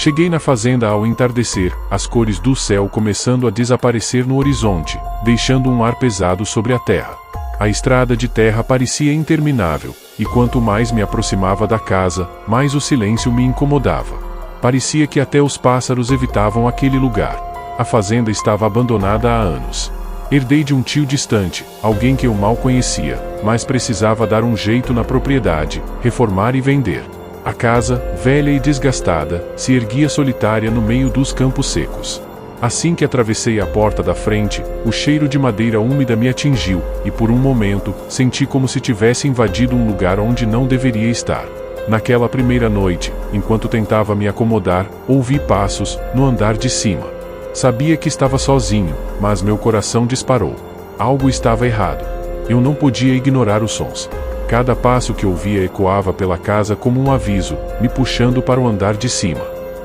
Cheguei na fazenda ao entardecer, as cores do céu começando a desaparecer no horizonte, deixando um ar pesado sobre a terra. A estrada de terra parecia interminável, e quanto mais me aproximava da casa, mais o silêncio me incomodava. Parecia que até os pássaros evitavam aquele lugar. A fazenda estava abandonada há anos. Herdei de um tio distante, alguém que eu mal conhecia, mas precisava dar um jeito na propriedade, reformar e vender. A casa, velha e desgastada, se erguia solitária no meio dos campos secos. Assim que atravessei a porta da frente, o cheiro de madeira úmida me atingiu, e por um momento, senti como se tivesse invadido um lugar onde não deveria estar. Naquela primeira noite, enquanto tentava me acomodar, ouvi passos, no andar de cima. Sabia que estava sozinho, mas meu coração disparou. Algo estava errado. Eu não podia ignorar os sons. Cada passo que ouvia ecoava pela casa como um aviso, me puxando para o andar de cima.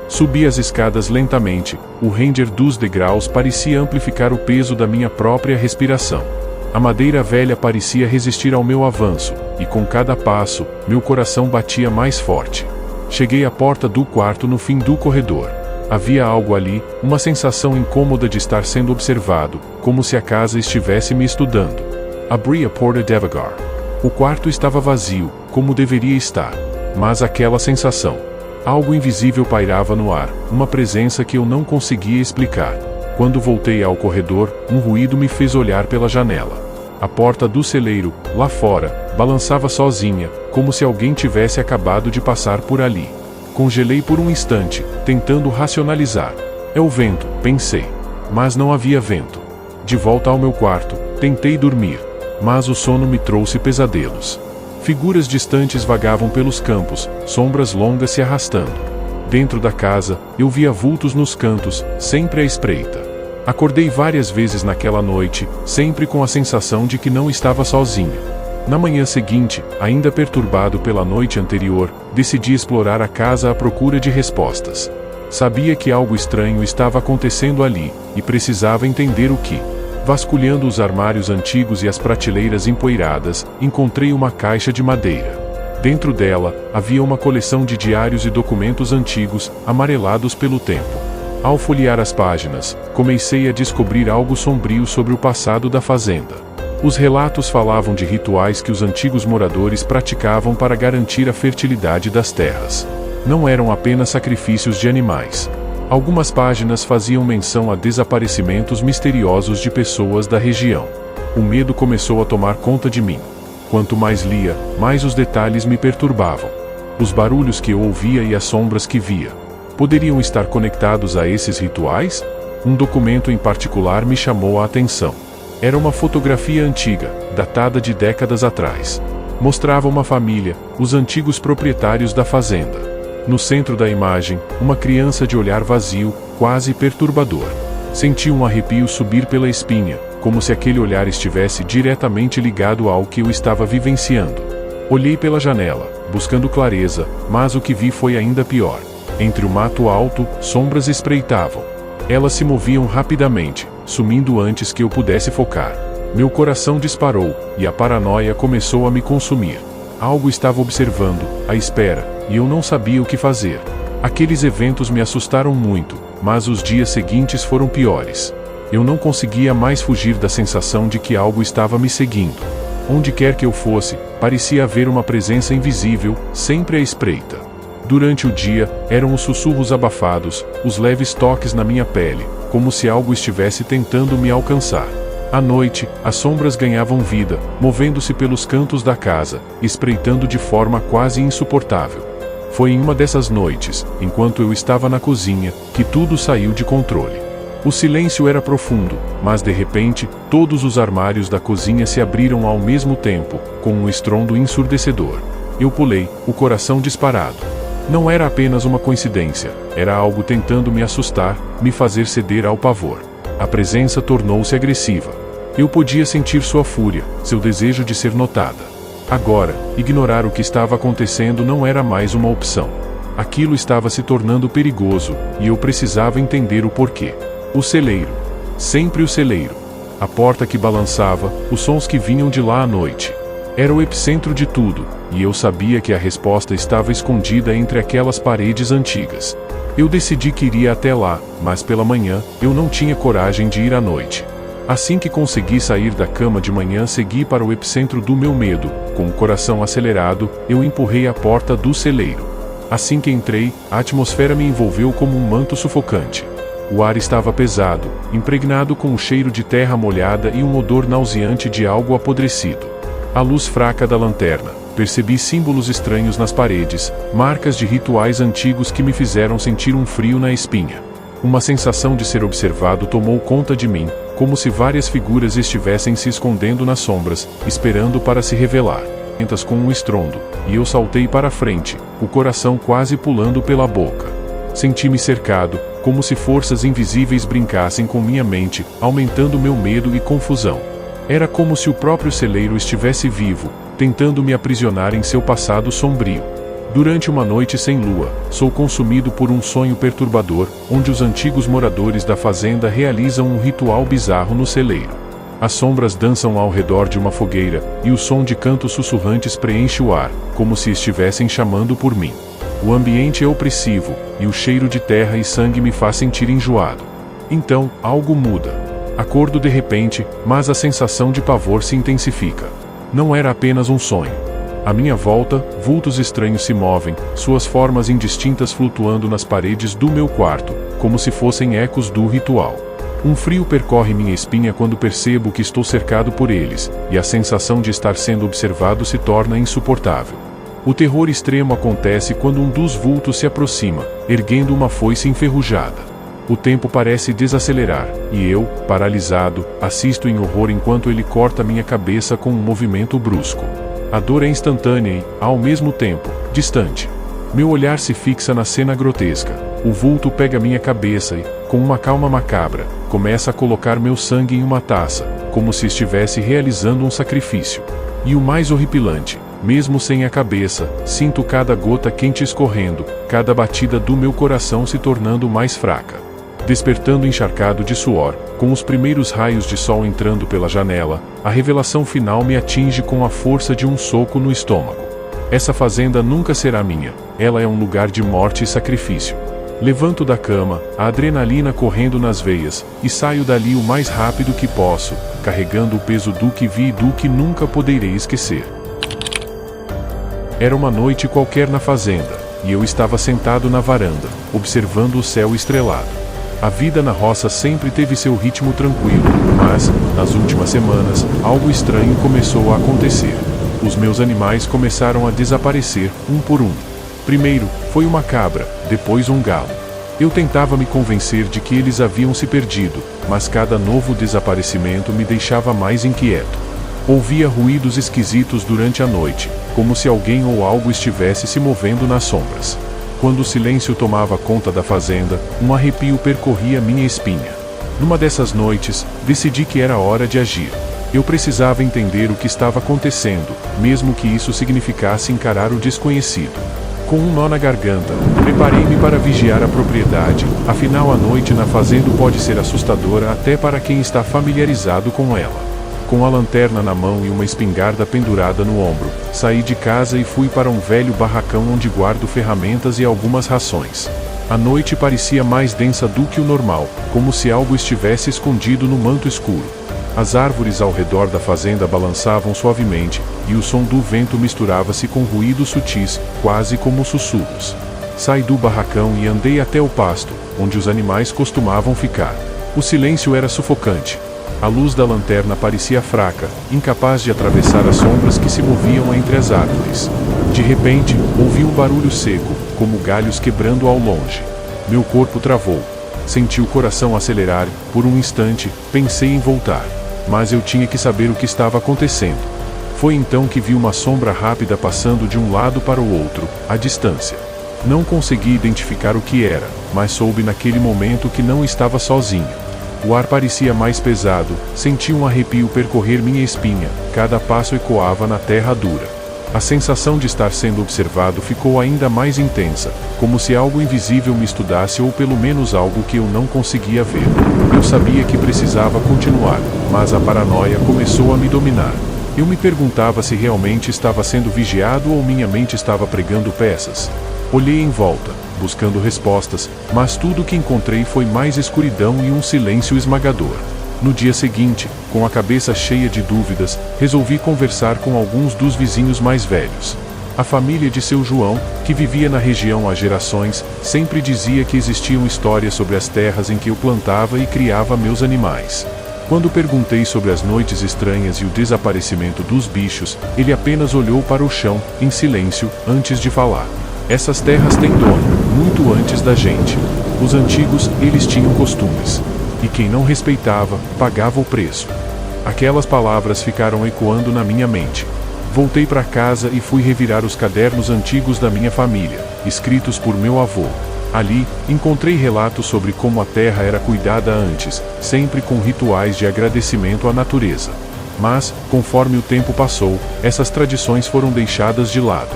Subi as escadas lentamente, o ranger dos degraus parecia amplificar o peso da minha própria respiração. A madeira velha parecia resistir ao meu avanço, e com cada passo, meu coração batia mais forte. Cheguei à porta do quarto no fim do corredor. Havia algo ali, uma sensação incômoda de estar sendo observado, como se a casa estivesse me estudando. Abri a porta devagar. O quarto estava vazio, como deveria estar. Mas aquela sensação. Algo invisível pairava no ar, uma presença que eu não conseguia explicar. Quando voltei ao corredor, um ruído me fez olhar pela janela. A porta do celeiro, lá fora, balançava sozinha, como se alguém tivesse acabado de passar por ali. Congelei por um instante, tentando racionalizar. É o vento, pensei. Mas não havia vento. De volta ao meu quarto, tentei dormir. Mas o sono me trouxe pesadelos. Figuras distantes vagavam pelos campos, sombras longas se arrastando. Dentro da casa, eu via vultos nos cantos, sempre à espreita. Acordei várias vezes naquela noite, sempre com a sensação de que não estava sozinho. Na manhã seguinte, ainda perturbado pela noite anterior, decidi explorar a casa à procura de respostas. Sabia que algo estranho estava acontecendo ali, e precisava entender o que. Vasculhando os armários antigos e as prateleiras empoeiradas, encontrei uma caixa de madeira. Dentro dela, havia uma coleção de diários e documentos antigos, amarelados pelo tempo. Ao folhear as páginas, comecei a descobrir algo sombrio sobre o passado da fazenda. Os relatos falavam de rituais que os antigos moradores praticavam para garantir a fertilidade das terras. Não eram apenas sacrifícios de animais. Algumas páginas faziam menção a desaparecimentos misteriosos de pessoas da região. O medo começou a tomar conta de mim. Quanto mais lia, mais os detalhes me perturbavam. Os barulhos que eu ouvia e as sombras que via. Poderiam estar conectados a esses rituais? Um documento em particular me chamou a atenção. Era uma fotografia antiga, datada de décadas atrás. Mostrava uma família, os antigos proprietários da fazenda. No centro da imagem, uma criança de olhar vazio, quase perturbador. Senti um arrepio subir pela espinha, como se aquele olhar estivesse diretamente ligado ao que eu estava vivenciando. Olhei pela janela, buscando clareza, mas o que vi foi ainda pior. Entre o mato alto, sombras espreitavam. Elas se moviam rapidamente, sumindo antes que eu pudesse focar. Meu coração disparou, e a paranoia começou a me consumir. Algo estava observando, à espera, e eu não sabia o que fazer. Aqueles eventos me assustaram muito, mas os dias seguintes foram piores. Eu não conseguia mais fugir da sensação de que algo estava me seguindo. Onde quer que eu fosse, parecia haver uma presença invisível, sempre à espreita. Durante o dia, eram os sussurros abafados, os leves toques na minha pele, como se algo estivesse tentando me alcançar. À noite, as sombras ganhavam vida, movendo-se pelos cantos da casa, espreitando de forma quase insuportável. Foi em uma dessas noites, enquanto eu estava na cozinha, que tudo saiu de controle. O silêncio era profundo, mas de repente, todos os armários da cozinha se abriram ao mesmo tempo, com um estrondo ensurdecedor. Eu pulei, o coração disparado. Não era apenas uma coincidência, era algo tentando me assustar, me fazer ceder ao pavor. A presença tornou-se agressiva. Eu podia sentir sua fúria, seu desejo de ser notada. Agora, ignorar o que estava acontecendo não era mais uma opção. Aquilo estava se tornando perigoso, e eu precisava entender o porquê. O celeiro. Sempre o celeiro. A porta que balançava, os sons que vinham de lá à noite. Era o epicentro de tudo, e eu sabia que a resposta estava escondida entre aquelas paredes antigas. Eu decidi que iria até lá, mas pela manhã, eu não tinha coragem de ir à noite. Assim que consegui sair da cama de manhã, segui para o epicentro do meu medo. Com o coração acelerado, eu empurrei a porta do celeiro. Assim que entrei, a atmosfera me envolveu como um manto sufocante. O ar estava pesado, impregnado com o cheiro de terra molhada e um odor nauseante de algo apodrecido. À luz fraca da lanterna, percebi símbolos estranhos nas paredes, marcas de rituais antigos que me fizeram sentir um frio na espinha. Uma sensação de ser observado tomou conta de mim, como se várias figuras estivessem se escondendo nas sombras, esperando para se revelar. Com um estrondo, e eu saltei para a frente, o coração quase pulando pela boca. Senti-me cercado, como se forças invisíveis brincassem com minha mente, aumentando meu medo e confusão. Era como se o próprio celeiro estivesse vivo, tentando me aprisionar em seu passado sombrio. Durante uma noite sem lua, sou consumido por um sonho perturbador, onde os antigos moradores da fazenda realizam um ritual bizarro no celeiro. As sombras dançam ao redor de uma fogueira, e o som de cantos sussurrantes preenche o ar, como se estivessem chamando por mim. O ambiente é opressivo, e o cheiro de terra e sangue me faz sentir enjoado. Então, algo muda. Acordo de repente, mas a sensação de pavor se intensifica. Não era apenas um sonho. À minha volta, vultos estranhos se movem, suas formas indistintas flutuando nas paredes do meu quarto, como se fossem ecos do ritual. Um frio percorre minha espinha quando percebo que estou cercado por eles, e a sensação de estar sendo observado se torna insuportável. O terror extremo acontece quando um dos vultos se aproxima, erguendo uma foice enferrujada. O tempo parece desacelerar, e eu, paralisado, assisto em horror enquanto ele corta minha cabeça com um movimento brusco. A dor é instantânea e, ao mesmo tempo, distante. Meu olhar se fixa na cena grotesca. O vulto pega minha cabeça e, com uma calma macabra, começa a colocar meu sangue em uma taça, como se estivesse realizando um sacrifício. E o mais horripilante, mesmo sem a cabeça, sinto cada gota quente escorrendo, cada batida do meu coração se tornando mais fraca. Despertando encharcado de suor, com os primeiros raios de sol entrando pela janela, a revelação final me atinge com a força de um soco no estômago. Essa fazenda nunca será minha, ela é um lugar de morte e sacrifício. Levanto da cama, a adrenalina correndo nas veias, e saio dali o mais rápido que posso, carregando o peso do que vi e do que nunca poderei esquecer. Era uma noite qualquer na fazenda, e eu estava sentado na varanda, observando o céu estrelado. A vida na roça sempre teve seu ritmo tranquilo, mas, nas últimas semanas, algo estranho começou a acontecer. Os meus animais começaram a desaparecer, um por um. Primeiro, foi uma cabra, depois um galo. Eu tentava me convencer de que eles haviam se perdido, mas cada novo desaparecimento me deixava mais inquieto. Ouvia ruídos esquisitos durante a noite, como se alguém ou algo estivesse se movendo nas sombras. Quando o silêncio tomava conta da fazenda, um arrepio percorria minha espinha. Numa dessas noites, decidi que era hora de agir. Eu precisava entender o que estava acontecendo, mesmo que isso significasse encarar o desconhecido. Com um nó na garganta, preparei-me para vigiar a propriedade, afinal a noite na fazenda pode ser assustadora até para quem está familiarizado com ela. Com a lanterna na mão e uma espingarda pendurada no ombro, saí de casa e fui para um velho barracão onde guardo ferramentas e algumas rações. A noite parecia mais densa do que o normal, como se algo estivesse escondido no manto escuro. As árvores ao redor da fazenda balançavam suavemente, e o som do vento misturava-se com ruídos sutis, quase como sussurros. Saí do barracão e andei até o pasto, onde os animais costumavam ficar. O silêncio era sufocante. A luz da lanterna parecia fraca, incapaz de atravessar as sombras que se moviam entre as árvores. De repente, ouvi um barulho seco, como galhos quebrando ao longe. Meu corpo travou. Senti o coração acelerar, por um instante, pensei em voltar. Mas eu tinha que saber o que estava acontecendo. Foi então que vi uma sombra rápida passando de um lado para o outro, à distância. Não consegui identificar o que era, mas soube naquele momento que não estava sozinho. O ar parecia mais pesado, senti um arrepio percorrer minha espinha, cada passo ecoava na terra dura. A sensação de estar sendo observado ficou ainda mais intensa, como se algo invisível me estudasse ou pelo menos algo que eu não conseguia ver. Eu sabia que precisava continuar, mas a paranoia começou a me dominar. Eu me perguntava se realmente estava sendo vigiado ou minha mente estava pregando peças. Olhei em volta. buscando respostas, mas tudo o que encontrei foi mais escuridão e um silêncio esmagador. No dia seguinte, com a cabeça cheia de dúvidas, resolvi conversar com alguns dos vizinhos mais velhos. A família de seu João, que vivia na região há gerações, sempre dizia que existiam histórias sobre as terras em que eu plantava e criava meus animais. Quando perguntei sobre as noites estranhas e o desaparecimento dos bichos, ele apenas olhou para o chão, em silêncio, antes de falar. Essas terras têm dono, muito antes da gente. Os antigos, eles tinham costumes. E quem não respeitava, pagava o preço. Aquelas palavras ficaram ecoando na minha mente. Voltei para casa e fui revirar os cadernos antigos da minha família, escritos por meu avô. Ali, encontrei relatos sobre como a terra era cuidada antes, sempre com rituais de agradecimento à natureza. Mas, conforme o tempo passou, essas tradições foram deixadas de lado.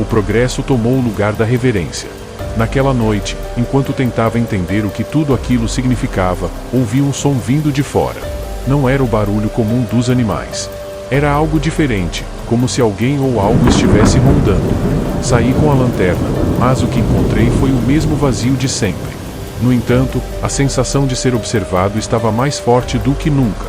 O progresso tomou o lugar da reverência. Naquela noite, enquanto tentava entender o que tudo aquilo significava, ouvi um som vindo de fora. Não era o barulho comum dos animais. Era algo diferente, como se alguém ou algo estivesse rondando. Saí com a lanterna, mas o que encontrei foi o mesmo vazio de sempre. No entanto, a sensação de ser observado estava mais forte do que nunca.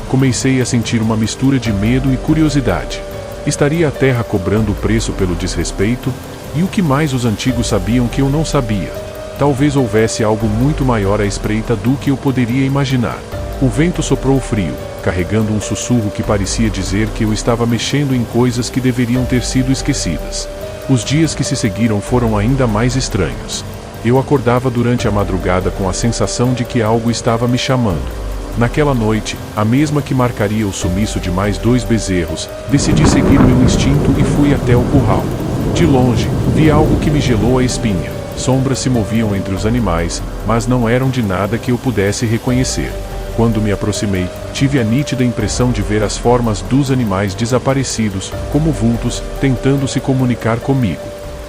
Comecei a sentir uma mistura de medo e curiosidade. Estaria a terra cobrando o preço pelo desrespeito? E o que mais os antigos sabiam que eu não sabia? Talvez houvesse algo muito maior à espreita do que eu poderia imaginar. O vento soprou frio, carregando um sussurro que parecia dizer que eu estava mexendo em coisas que deveriam ter sido esquecidas. Os dias que se seguiram foram ainda mais estranhos. Eu acordava durante a madrugada com a sensação de que algo estava me chamando. Naquela noite, a mesma que marcaria o sumiço de mais 2 bezerros, decidi seguir meu instinto e fui até o curral. De longe, vi algo que me gelou a espinha. Sombras se moviam entre os animais, mas não eram de nada que eu pudesse reconhecer. Quando me aproximei, tive a nítida impressão de ver as formas dos animais desaparecidos, como vultos, tentando se comunicar comigo.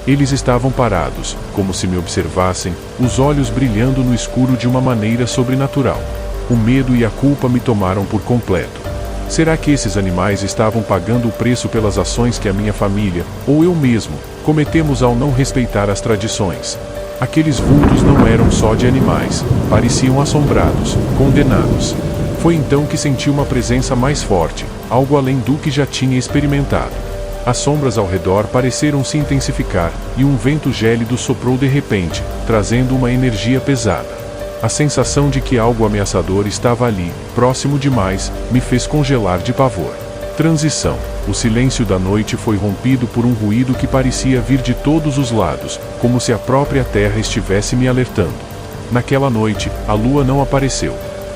Eles estavam parados, como se me observassem, os olhos brilhando no escuro de uma maneira sobrenatural. O medo e a culpa me tomaram por completo. Será que esses animais estavam pagando o preço pelas ações que a minha família, ou eu mesmo, cometemos ao não respeitar as tradições? Aqueles vultos não eram só de animais, pareciam assombrados, condenados. Foi então que senti uma presença mais forte, algo além do que já tinha experimentado. As sombras ao redor pareceram se intensificar, e um vento gélido soprou de repente, trazendo uma energia pesada. A sensação de que algo ameaçador estava ali, próximo demais, me fez congelar de pavor. Transição. O silêncio da noite foi rompido por um ruído que parecia vir de todos os lados, como se a própria terra estivesse me alertando. Naquela noite, a lua não apareceu.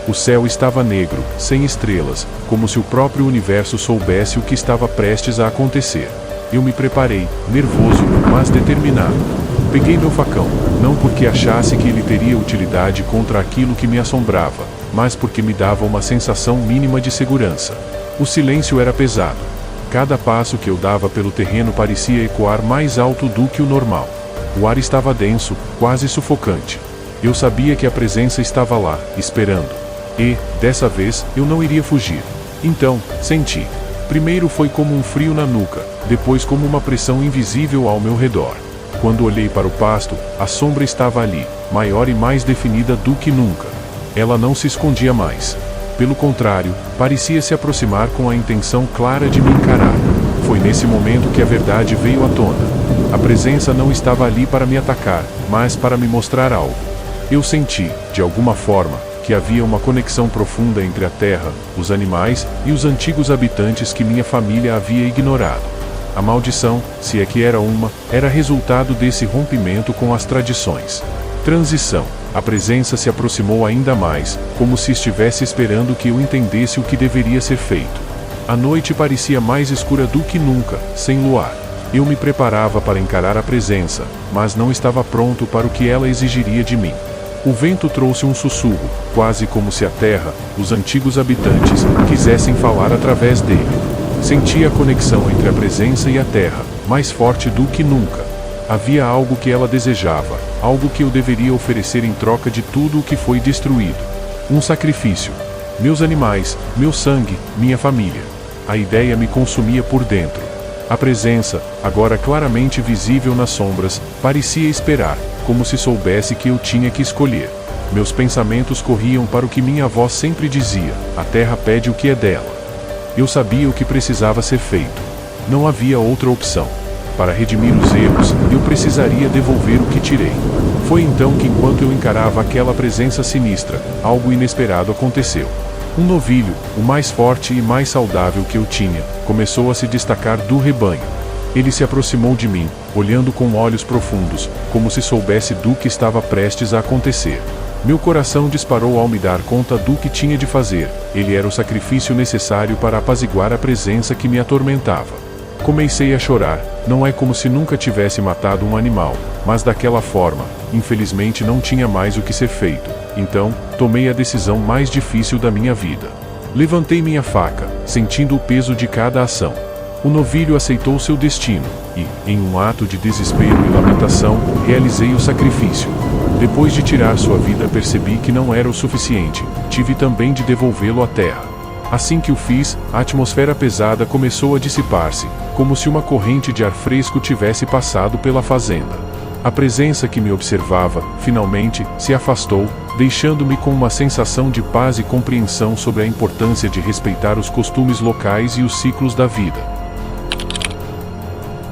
O céu estava negro, sem estrelas, como se o próprio universo soubesse o que estava prestes a acontecer. Eu me preparei, nervoso, mas determinado. Peguei meu facão, não porque achasse que ele teria utilidade contra aquilo que me assombrava, mas porque me dava uma sensação mínima de segurança. O silêncio era pesado. Cada passo que eu dava pelo terreno parecia ecoar mais alto do que o normal. O ar estava denso, quase sufocante. Eu sabia que a presença estava lá, esperando. E, dessa vez, eu não iria fugir. Então, senti. Primeiro foi como um frio na nuca, depois como uma pressão invisível ao meu redor. Quando olhei para o pasto, a sombra estava ali, maior e mais definida do que nunca. Ela não se escondia mais. Pelo contrário, parecia se aproximar com a intenção clara de me encarar. Foi nesse momento que a verdade veio à tona. A presença não estava ali para me atacar, mas para me mostrar algo. Eu senti, de alguma forma, que havia uma conexão profunda entre a terra, os animais e os antigos habitantes que minha família havia ignorado. A maldição, se é que era uma, era resultado desse rompimento com as tradições. Transição. A presença se aproximou ainda mais, como se estivesse esperando que eu entendesse o que deveria ser feito. A noite parecia mais escura do que nunca, sem luar. Eu me preparava para encarar a presença, mas não estava pronto para o que ela exigiria de mim. O vento trouxe um sussurro, quase como se a terra, os antigos habitantes, quisessem falar através dele. Senti a conexão entre a presença e a terra, mais forte do que nunca. Havia algo que ela desejava, algo que eu deveria oferecer em troca de tudo o que foi destruído. Um sacrifício. Meus animais, meu sangue, minha família. A ideia me consumia por dentro. A presença, agora claramente visível nas sombras, parecia esperar, como se soubesse que eu tinha que escolher. Meus pensamentos corriam para o que minha avó sempre dizia: a terra pede o que é dela. Eu sabia o que precisava ser feito. Não havia outra opção. Para redimir os erros, eu precisaria devolver o que tirei. Foi então que, enquanto eu encarava aquela presença sinistra, algo inesperado aconteceu. Um novilho, o mais forte e mais saudável que eu tinha, começou a se destacar do rebanho. Ele se aproximou de mim, olhando com olhos profundos, como se soubesse do que estava prestes a acontecer. Meu coração disparou ao me dar conta do que tinha de fazer. Ele era o sacrifício necessário para apaziguar a presença que me atormentava. Comecei a chorar. Não é como se nunca tivesse matado um animal, mas daquela forma, infelizmente não tinha mais o que ser feito. Então, tomei a decisão mais difícil da minha vida. Levantei minha faca, sentindo o peso de cada ação. O novilho aceitou seu destino, e, em um ato de desespero e lamentação, realizei o sacrifício. Depois de tirar sua vida, percebi que não era o suficiente. Tive também de devolvê-lo à terra. Assim que o fiz, a atmosfera pesada começou a dissipar-se, como se uma corrente de ar fresco tivesse passado pela fazenda. A presença que me observava, finalmente, se afastou, deixando-me com uma sensação de paz e compreensão sobre a importância de respeitar os costumes locais e os ciclos da vida.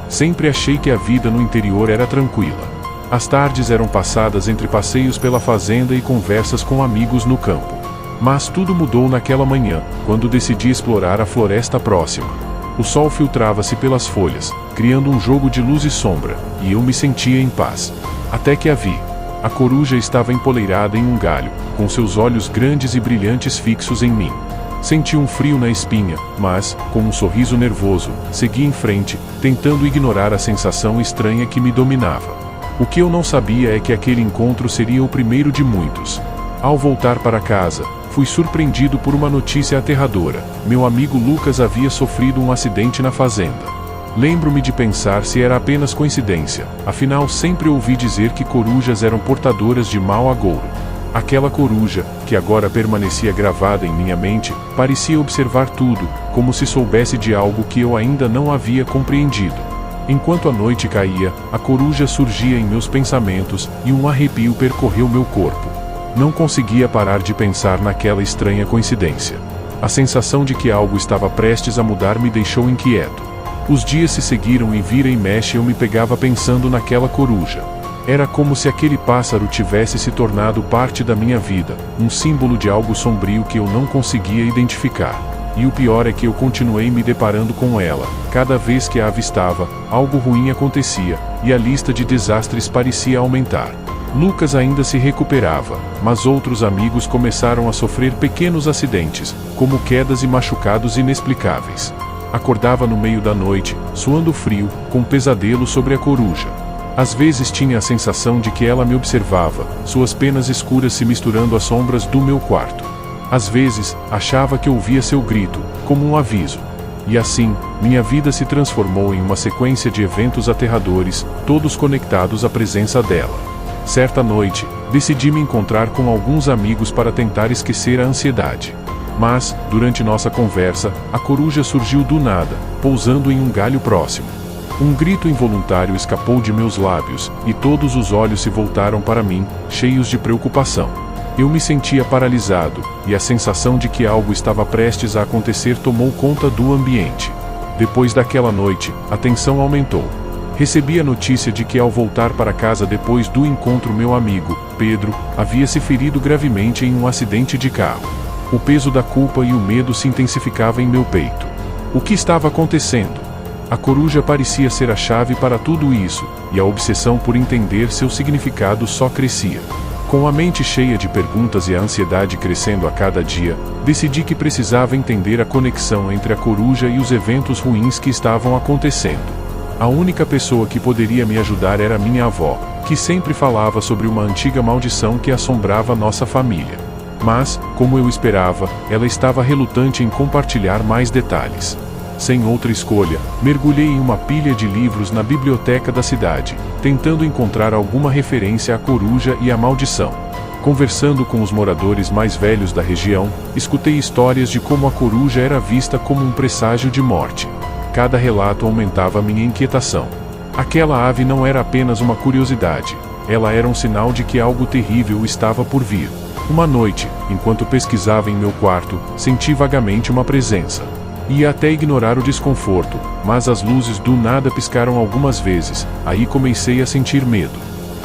Sempre achei que a vida no interior era tranquila. As tardes eram passadas entre passeios pela fazenda e conversas com amigos no campo. Mas tudo mudou naquela manhã, quando decidi explorar a floresta próxima. O sol filtrava-se pelas folhas, criando um jogo de luz e sombra, e eu me sentia em paz. Até que a vi. A coruja estava empoleirada em um galho, com seus olhos grandes e brilhantes fixos em mim. Senti um frio na espinha, mas, com um sorriso nervoso, segui em frente, tentando ignorar a sensação estranha que me dominava. O que eu não sabia é que aquele encontro seria o primeiro de muitos. Ao voltar para casa, fui surpreendido por uma notícia aterradora. Meu amigo Lucas havia sofrido um acidente na fazenda. Lembro-me de pensar se era apenas coincidência, afinal sempre ouvi dizer que corujas eram portadoras de mau agouro. Aquela coruja, que agora permanecia gravada em minha mente, parecia observar tudo, como se soubesse de algo que eu ainda não havia compreendido. Enquanto a noite caía, a coruja surgia em meus pensamentos, e um arrepio percorreu meu corpo. Não conseguia parar de pensar naquela estranha coincidência. A sensação de que algo estava prestes a mudar me deixou inquieto. Os dias se seguiram e vira e mexe eu me pegava pensando naquela coruja. Era como se aquele pássaro tivesse se tornado parte da minha vida, um símbolo de algo sombrio que eu não conseguia identificar. E o pior é que eu continuei me deparando com ela. Cada vez que a avistava, algo ruim acontecia, e a lista de desastres parecia aumentar. Lucas ainda se recuperava, mas outros amigos começaram a sofrer pequenos acidentes, como quedas e machucados inexplicáveis. Acordava no meio da noite, suando frio, com pesadelo sobre a coruja. Às vezes tinha a sensação de que ela me observava, suas penas escuras se misturando às sombras do meu quarto. Às vezes, achava que ouvia seu grito, como um aviso. E assim, minha vida se transformou em uma sequência de eventos aterradores, todos conectados à presença dela. Certa noite, decidi me encontrar com alguns amigos para tentar esquecer a ansiedade. Mas, durante nossa conversa, a coruja surgiu do nada, pousando em um galho próximo. Um grito involuntário escapou de meus lábios, e todos os olhos se voltaram para mim, cheios de preocupação. Eu me sentia paralisado, e a sensação de que algo estava prestes a acontecer tomou conta do ambiente. Depois daquela noite, a tensão aumentou. Recebi a notícia de que ao voltar para casa depois do encontro meu amigo, Pedro, havia se ferido gravemente em um acidente de carro. O peso da culpa e o medo se intensificava em meu peito. O que estava acontecendo? A coruja parecia ser a chave para tudo isso, e a obsessão por entender seu significado só crescia. Com a mente cheia de perguntas e a ansiedade crescendo a cada dia, decidi que precisava entender a conexão entre a coruja e os eventos ruins que estavam acontecendo. A única pessoa que poderia me ajudar era minha avó, que sempre falava sobre uma antiga maldição que assombrava nossa família. Mas, como eu esperava, ela estava relutante em compartilhar mais detalhes. Sem outra escolha, mergulhei em uma pilha de livros na biblioteca da cidade, tentando encontrar alguma referência à coruja e à maldição. Conversando com os moradores mais velhos da região, escutei histórias de como a coruja era vista como um presságio de morte. Cada relato aumentava minha inquietação. Aquela ave não era apenas uma curiosidade, Ela era um sinal de que algo terrível estava por vir. Uma noite, enquanto pesquisava em meu quarto, senti vagamente uma presença. Ia até ignorar o desconforto, mas as luzes do nada piscaram algumas vezes, aí comecei a sentir medo.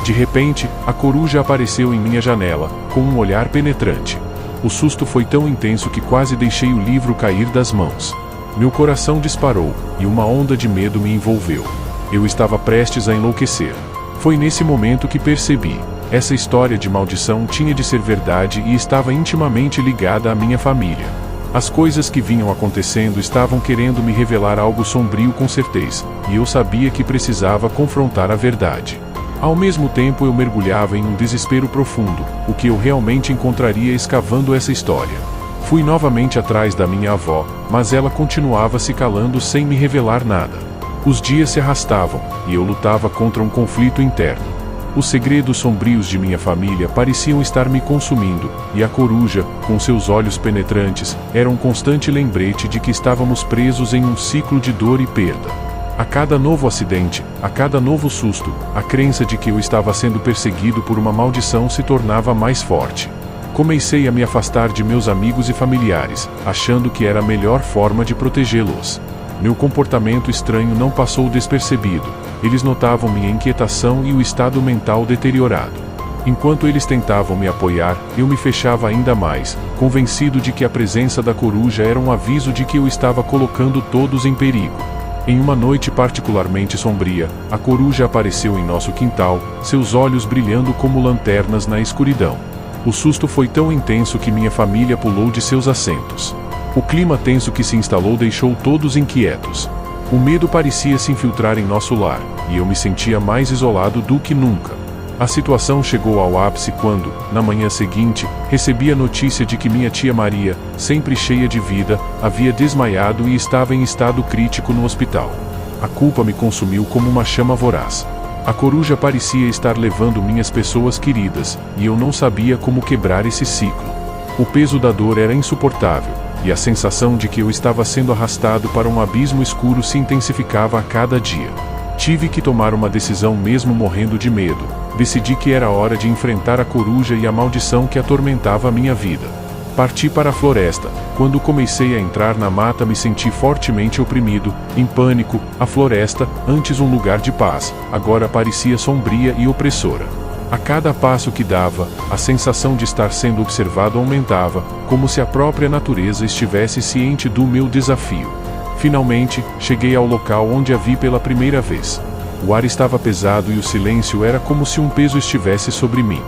De repente, a coruja apareceu em minha janela, com um olhar penetrante. O susto foi tão intenso que quase deixei o livro cair das mãos. Meu coração disparou, e uma onda de medo me envolveu. Eu estava prestes a enlouquecer. Foi nesse momento que percebi. Essa história de maldição tinha de ser verdade e estava intimamente ligada à minha família. As coisas que vinham acontecendo estavam querendo me revelar algo sombrio com certeza, e eu sabia que precisava confrontar a verdade. Ao mesmo tempo eu mergulhava em um desespero profundo, o que eu realmente encontraria escavando essa história. Fui novamente atrás da minha avó, mas ela continuava se calando sem me revelar nada. Os dias se arrastavam, e eu lutava contra um conflito interno. Os segredos sombrios de minha família pareciam estar me consumindo, e a coruja, com seus olhos penetrantes, era um constante lembrete de que estávamos presos em um ciclo de dor e perda. A cada novo acidente, a cada novo susto, a crença de que eu estava sendo perseguido por uma maldição se tornava mais forte. Comecei a me afastar de meus amigos e familiares, achando que era a melhor forma de protegê-los. Meu comportamento estranho não passou despercebido. Eles notavam minha inquietação e o estado mental deteriorado. Enquanto eles tentavam me apoiar, eu me fechava ainda mais, convencido de que a presença da coruja era um aviso de que eu estava colocando todos em perigo. Em uma noite particularmente sombria, a coruja apareceu em nosso quintal, seus olhos brilhando como lanternas na escuridão. O susto foi tão intenso que minha família pulou de seus assentos. O clima tenso que se instalou deixou todos inquietos. O medo parecia se infiltrar em nosso lar, e eu me sentia mais isolado do que nunca. A situação chegou ao ápice quando, na manhã seguinte, recebi a notícia de que minha tia Maria, sempre cheia de vida, havia desmaiado e estava em estado crítico no hospital. A culpa me consumiu como uma chama voraz. A coruja parecia estar levando minhas pessoas queridas, e eu não sabia como quebrar esse ciclo. O peso da dor era insuportável, e a sensação de que eu estava sendo arrastado para um abismo escuro se intensificava a cada dia. Tive que tomar uma decisão mesmo morrendo de medo. Decidi que era hora de enfrentar a coruja e a maldição que atormentava a minha vida. Parti para a floresta. Quando comecei a entrar na mata me senti fortemente oprimido, em pânico. A floresta, antes um lugar de paz, agora parecia sombria e opressora. A cada passo que dava, a sensação de estar sendo observado aumentava, como se a própria natureza estivesse ciente do meu desafio. Finalmente, cheguei ao local onde a vi pela primeira vez. O ar estava pesado e o silêncio era como se um peso estivesse sobre mim.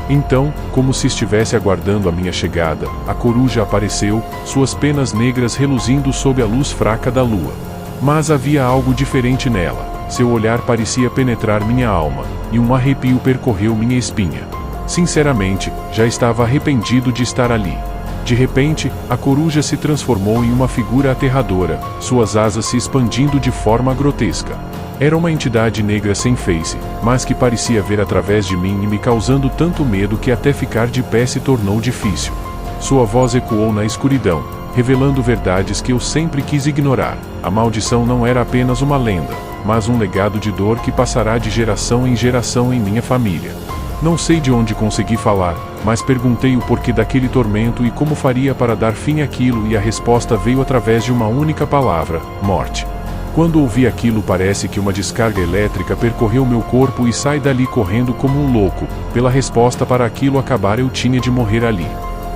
Então, como se estivesse aguardando a minha chegada, a coruja apareceu, suas penas negras reluzindo sob a luz fraca da lua. Mas havia algo diferente nela. Seu olhar parecia penetrar minha alma, e um arrepio percorreu minha espinha. Sinceramente, já estava arrependido de estar ali. De repente, a coruja se transformou em uma figura aterradora, suas asas se expandindo de forma grotesca. Era uma entidade negra sem face, mas que parecia ver através de mim e me causando tanto medo que até ficar de pé se tornou difícil. Sua voz ecoou na escuridão, revelando verdades que eu sempre quis ignorar. A maldição não era apenas uma lenda, mas um legado de dor que passará de geração em geração em minha família. Não sei de onde consegui falar, mas perguntei o porquê daquele tormento e como faria para dar fim àquilo, e a resposta veio através de uma única palavra: morte. Quando ouvi aquilo, parece que uma descarga elétrica percorreu meu corpo e saí dali correndo como um louco. Pela resposta para aquilo acabar, eu tinha de morrer ali.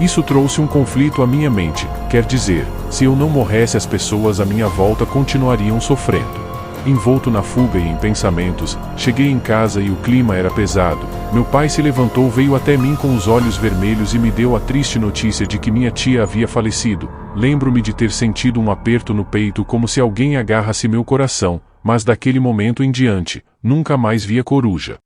Isso trouxe um conflito à minha mente, quer dizer, se eu não morresse, as pessoas à minha volta continuariam sofrendo. Envolto na fuga e em pensamentos, cheguei em casa e o clima era pesado. Meu pai se levantou, veio até mim com os olhos vermelhos e me deu a triste notícia de que minha tia havia falecido. Lembro-me de ter sentido um aperto no peito como se alguém agarrasse meu coração, mas daquele momento em diante, nunca mais vi a coruja.